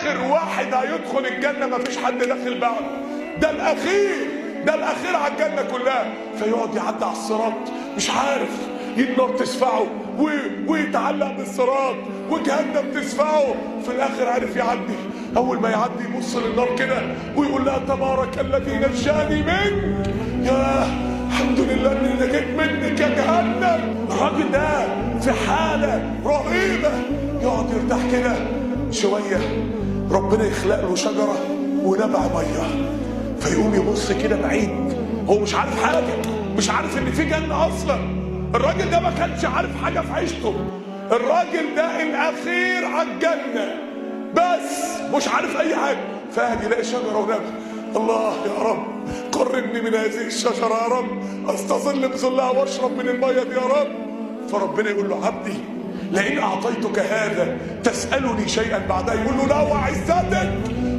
اخر واحد هيدخل الجنه، مفيش حد داخل بعده، ده الاخير، ده الاخير على الجنه كلها. فيقعد يعدي على الصراط مش عارف، النار تسفعه ويتعلق بالصراط وجهنم تسفعه. في الاخر عارف يعدي. اول ما يعدي يبص للنار كده ويقول لها تبارك الذي نجاني منك، يا الحمد لله اني نجيت منك يا جهنم. الراجل ده في حاله رهيبه، يقعد يرتاح كده شويه، ربنا يخلق له شجره ونبع ميه، فيقوم يبص كده بعيد، هو مش عارف حاجه، مش عارف ان في جنه اصلا. الراجل ده ما كانش عارف حاجه في عيشته، الراجل ده الاخير على الجنه بس مش عارف اي حاجه. فقعد يلاقي شجره ونبع، الله يا رب قربني من هذه الشجره يا رب، استظل بظلها واشرب من الميه دي يا رب. فربنا يقول له عبدي لئن اعطيتك هذا تسالني شيئا بعدها، يقول له لا وعزتك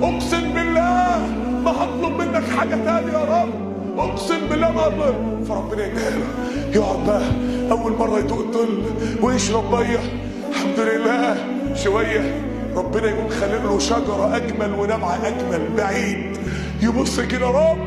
اقسم بالله ما هطلب منك حاجه تاني يا رب، اقسم بالله ما هطلب. فربنا يديله، يقعد بقى اول مره يدوق الظل ويشرب ميه، الحمد لله شويه ربنا يقوم خالق له شجره اجمل ونبع اجمل بعيد، يبص كده رب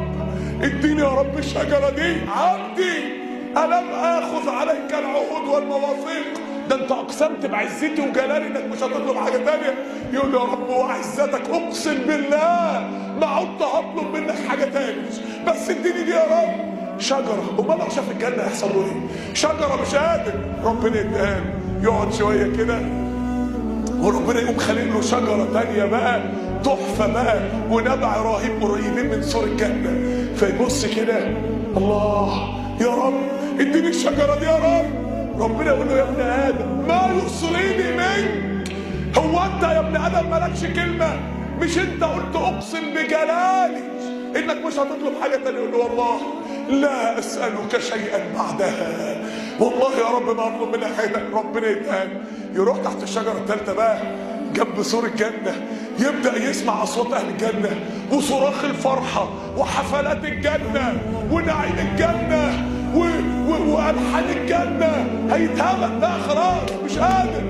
اديني يا رب الشجره دي، عبدي الم اخذ عليك العهود والمواثيق، ده انت اقسمت بعزتي وجلالي انك مش هتطلب حاجه تانيه. يقول يا رب وعزتك اقسم بالله ما عدت هطلب منك حاجه تاني، بس اديني دي يا رب شجره. امال لو شاف الجنه هيحصل له ايه؟ شجره مش قادر، ربنا يديها، يقعد شويه كده وربنا يقوم خالق له شجره تانيه بقى تحفه بقى ونبع رهيب قريبين من سور الجنه. فيبص كده الله يا رب اديني الشجره دي يا رب. ربنا يقول له يا ابن ادم ما يوصليني منك، هو انت يا ابن ادم مالكش كلمه؟ مش انت قلت اقسم بجلالي انك مش هتطلب حاجه تانيه؟ يقول له والله لا اسالك شيئا بعدها، والله يا رب ما اطلب منك حاجه. ربنا يتقال يروح تحت الشجره الثالثه بقى جنب سور الجنه، يبدا يسمع اصوات اهل الجنه وصراخ الفرحه وحفلات الجنه ونعيم الجنه والحان الجنه. هيتهبل بقى خلاص مش قادر.